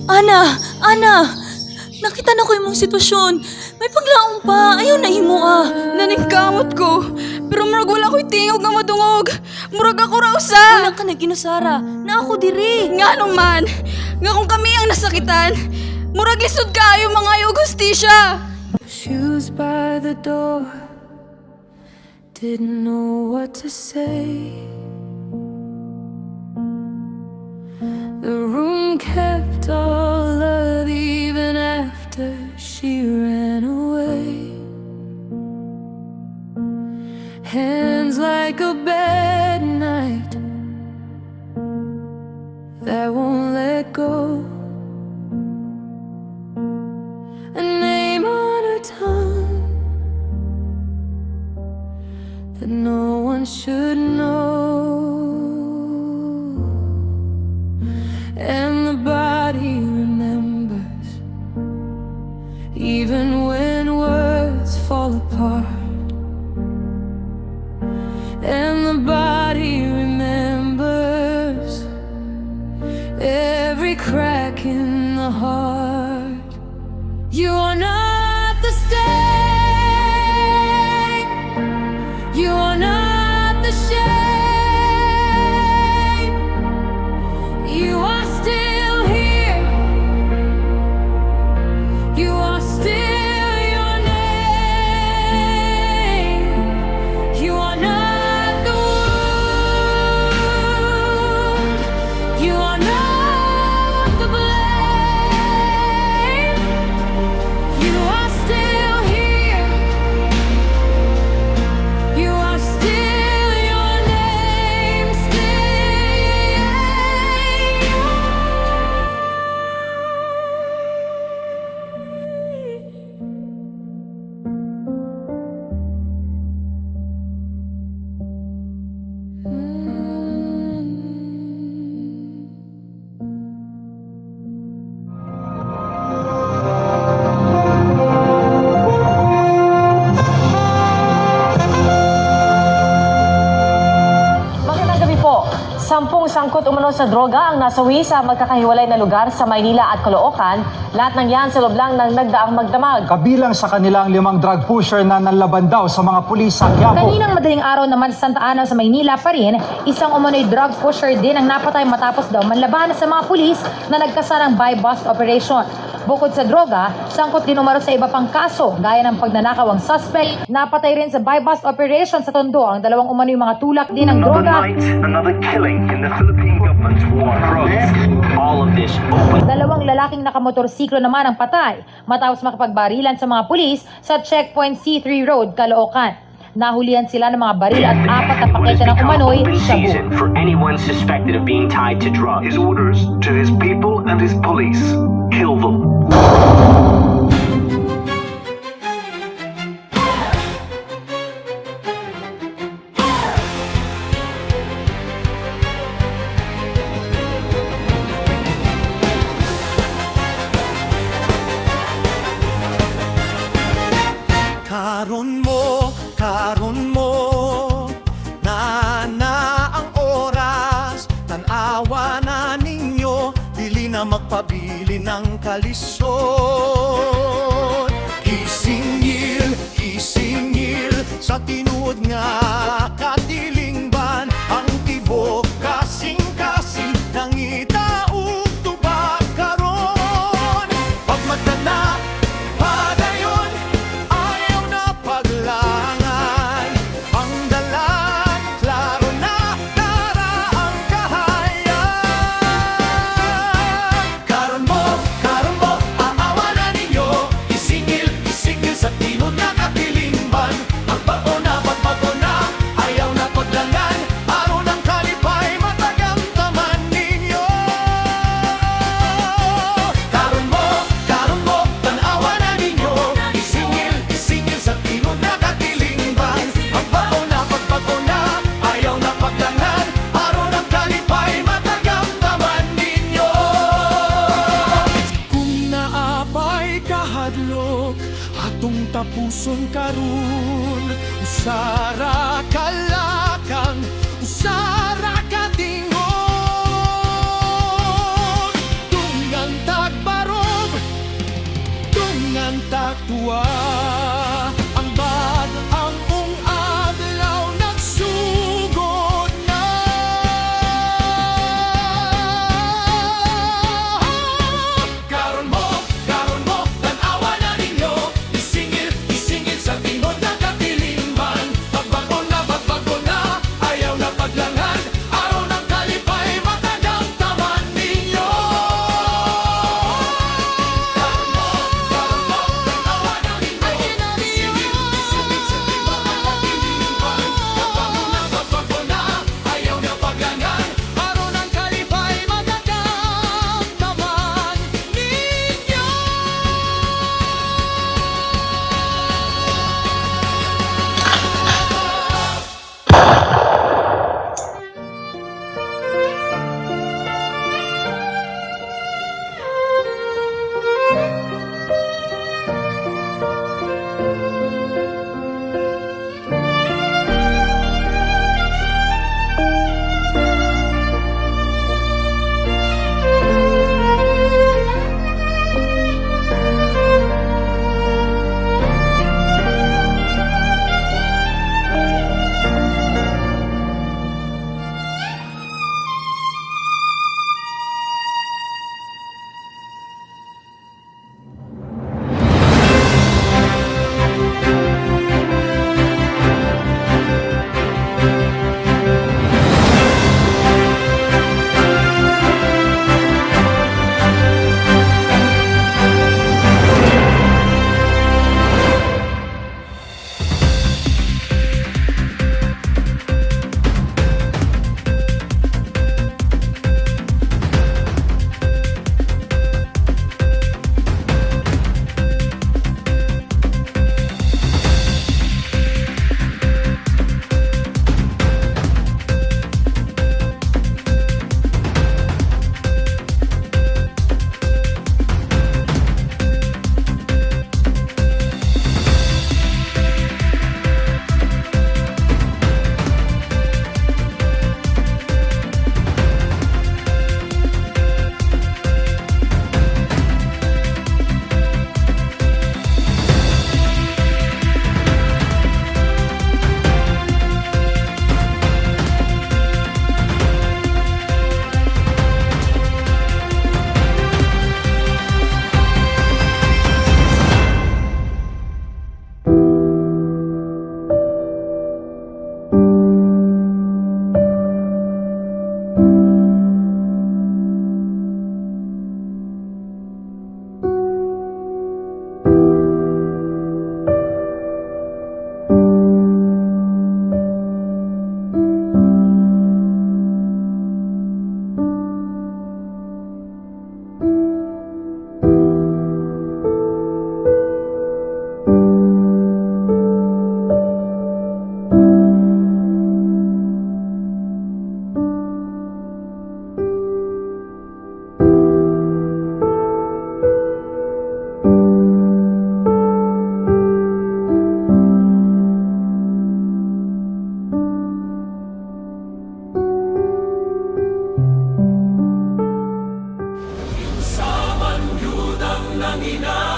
Ana! Ana! Nakita na ko imong sitwasyon. May paglaong pa. Ayaw na imo Naningkamot ko. Pero murag wala ko'y tingog nga madungog. Murag ako raw sa... Wala ka na ginusara. Na ako diri. Nga naman. Nga kung kami ang nasakitan. Murag lisod kaayo mga ayog hustisya. Shoes by the door, didn't know what to say. The room kept all of even after she ran away. Hands like a bad night that won't let go. A name on her tongue that no one should know. And the body remembers, even when words fall apart. And the body remembers every crack in the heart. You are not the stain. You are not the shame. You are still here. You are still your name. You are not the wound. You are not the blame. You are still here. You are still your name. Magandang gabi po. 10 sangkot umano sa droga ang nasawi sa magkakahiwalay na lugar sa Maynila at Caloocan. Lahat ng yan sa loob lang ng nagdaang magdamag. Kabilang sa kanilang 5 drug pusher na nanlaban daw sa mga pulis sa Quiapo. Kaninang madaling araw naman sa Santa Ana sa Maynila pa rin, isang umano'y drug pusher din ang napatay matapos daw manlaban sa mga pulis na nagkasarang buy-bust operation. Bukod sa droga, sangkot din umano sa iba pang kaso, gaya ng pagnanakaw ang suspect. Napatay rin sa buy-bust operation sa Tondo ang dalawang umano'y mga tulak din ng Another droga. night, another killing in the Philippine government's war on drugs. All of this open. Dalawang lalaking nakamotorsiklo naman ang patay matapos makipagbarilan sa mga pulis sa Checkpoint C3 Road, Caloocan. Nahulihan sila ng mga baril at 4 na pakete ng umano'y Open shabu. season for anyone suspected of being tied to drugs. His orders to his people and his police: kill them. Karon mo, na ang oras, tanawa na ninyo, dili na magpabili ng kalisod. Isingil, sa tinuod nga katilingban, ang tibok kasing-kasing, nangita ug tubag karon. Pag magdana, padayon, ayaw na paglangan. Ang dalan, klaro na, tara ang kahayag. Karon mo, aawa na ninyo. Isingil sa tinod na katilingban. Ang bago na, ayaw na paglangan. Araw ng kalipay, matagamtaman ninyo. Karon mo, tanawa na ninyo. Isingil sa tinod na katilingban. Ang bago na, ayaw na paglangan. Araw ng kalipay, matagamtaman ninyo. Kung naapay kahadlok, atong tapuson karon. Usara kalakang, usara katingog. Tungang tagpa dalawa. Ang bag, ang adlaw nagsugod na. Karon mo, tanawa na ninyo. Isingil sa tingod na katilingban. Pagbago na, ayaw na paglangan. Araw ng kalipay, matadamdaman ninyo. Karon mo, tanawa na ninyo. Isingil sa tingod na katilingban. Pagbago na, ayaw na paglangan. Araw ng kalipay, matadamdaman ninyo. Sa mangyudang nangina